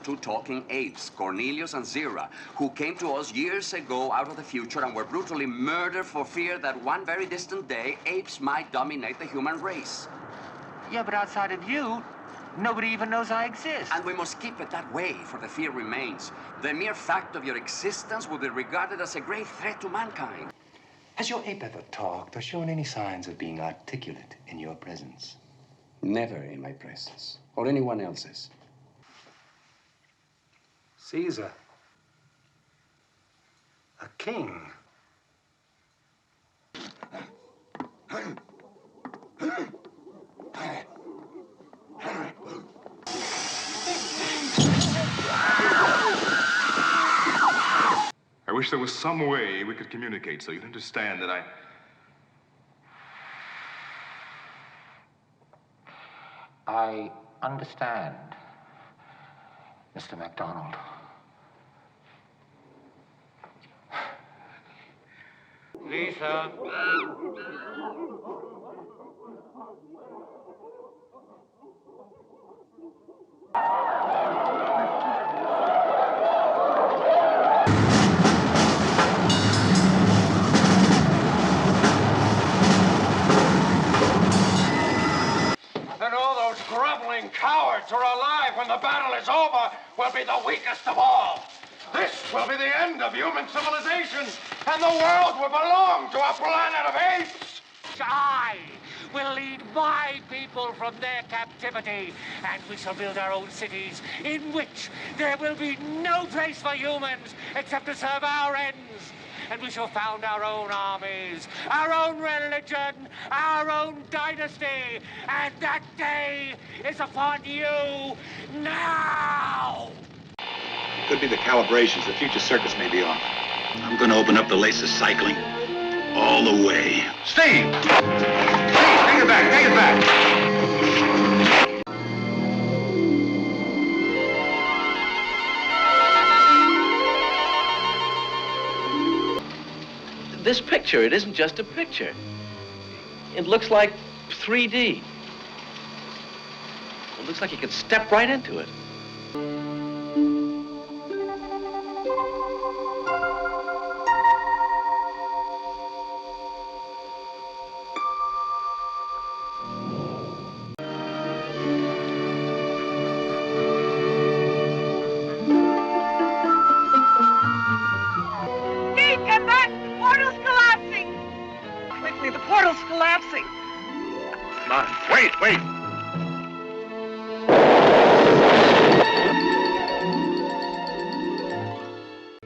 two talking apes, Cornelius and Zira, who came to us years ago out of the future and were brutally murdered for fear that one very distant day, apes might dominate the human race. Yeah, but outside of you, nobody even knows I exist. And we must keep it that way, for the fear remains. The mere fact of your existence will be regarded as a great threat to mankind. Has your ape ever talked or shown any signs of being articulate in your presence? Never in my presence, or anyone else's. Caesar. A king. I wish there was some way we could communicate so you'd understand that I understand, Mr. MacDonald. Lisa. And all those groveling cowards who are alive when the battle is over will be the weakest of all. This will be the end of human civilization, and the world will belong to a planet of apes. I will lead my people from their captivity, and we shall build our own cities in which there will be no place for humans except to serve our ends. And we shall found our own armies, our own religion, our own dynasty. And that day is upon you now! Could be the calibrations. The future circuits may be off. I'm going to open up the laces cycling all the way. Steve! Steve, take it back, take it back! This picture, it isn't just a picture. It looks like 3D. It looks like you could step right into it. The portal's collapsing. Come on, wait!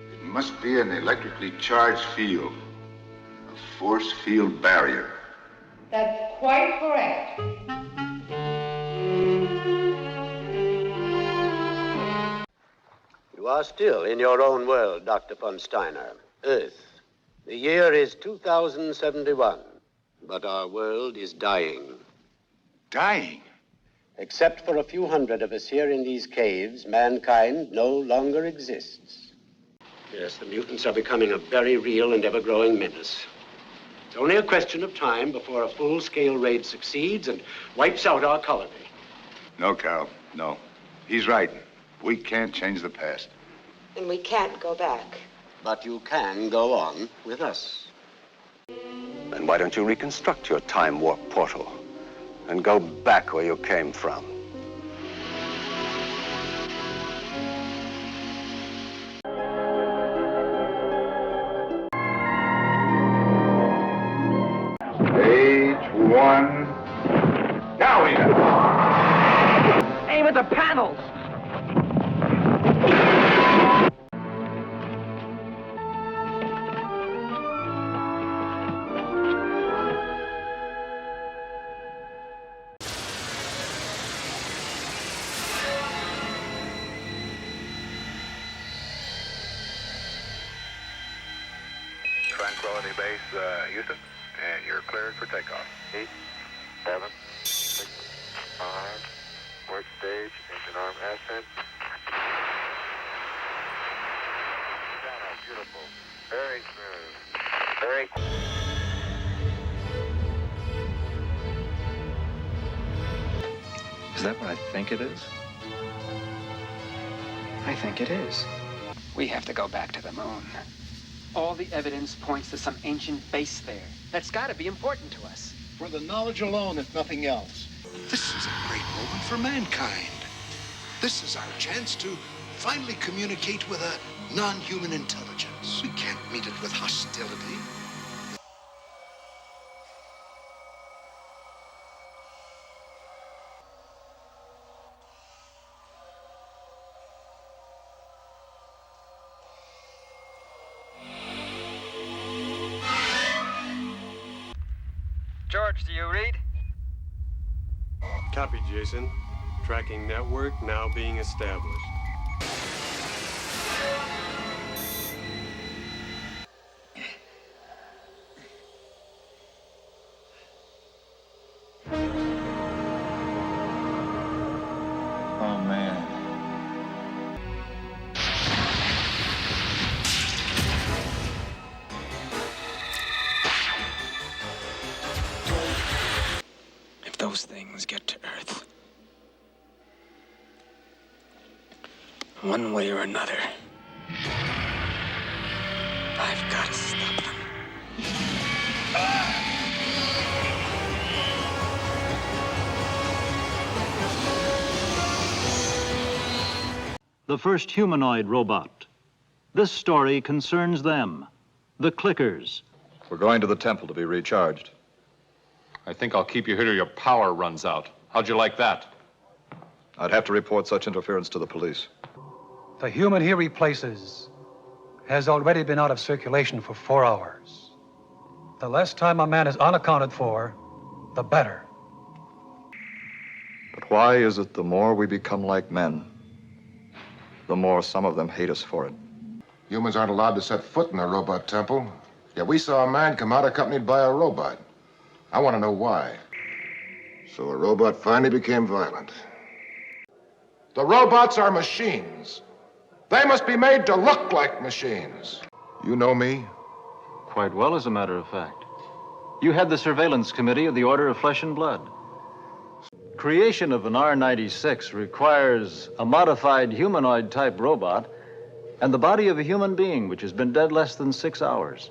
It must be an electrically charged field, a force field barrier. That's quite correct. You are still in your own world, Dr. von Steiner. Earth. The year is 2071, but our world is dying. Dying? Except for a few hundred of us here in these caves, mankind no longer exists. Yes, the mutants are becoming a very real and ever-growing menace. It's only a question of time before a full-scale raid succeeds and wipes out our colony. No, Carol, no. He's right. We can't change the past. And we can't go back. But you can go on with us. Then why don't you reconstruct your time warp portal and go back where you came from? Stage one. Now, Ina! Aim at the panels! Tranquility Base, Houston, and you're cleared for takeoff. 8, 7, 6, 5, work stage, engine arm ascent. Beautiful, very smooth, very... Is that what I think it is? I think it is. We have to go back to the moon. All the evidence points to some ancient base there. That's got to be important to us. For the knowledge alone, if nothing else. This is a great moment for mankind. This is our chance to finally communicate with a non-human intelligence. We can't meet it with hostility. George, do you read? Copy, Jason. Tracking network now being established. Oh, man. If those things get to Earth, one way or another, I've got to stop them. The first humanoid robot. This story concerns them, the clickers. We're going to the temple to be recharged. I think I'll keep you here till your power runs out. How'd you like that? I'd have to report such interference to the police. The human he replaces has already been out of circulation for 4 hours. The less time a man is unaccounted for, the better. But why is it the more we become like men, the more some of them hate us for it? Humans aren't allowed to set foot in the robot temple. Yet we saw a man come out accompanied by a robot. I want to know why. So a robot finally became violent. The robots are machines. They must be made to look like machines. You know me? Quite well, as a matter of fact. You had the surveillance committee of the Order of Flesh and Blood. Creation of an R-96 requires a modified humanoid-type robot and the body of a human being, which has been dead less than 6 hours.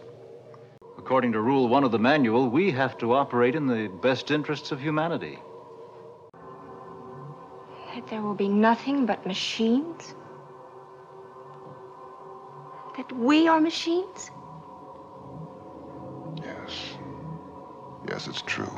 According to Rule 1 of the manual, we have to operate in the best interests of humanity. That there will be nothing but machines? That we are machines? Yes. Yes, it's true.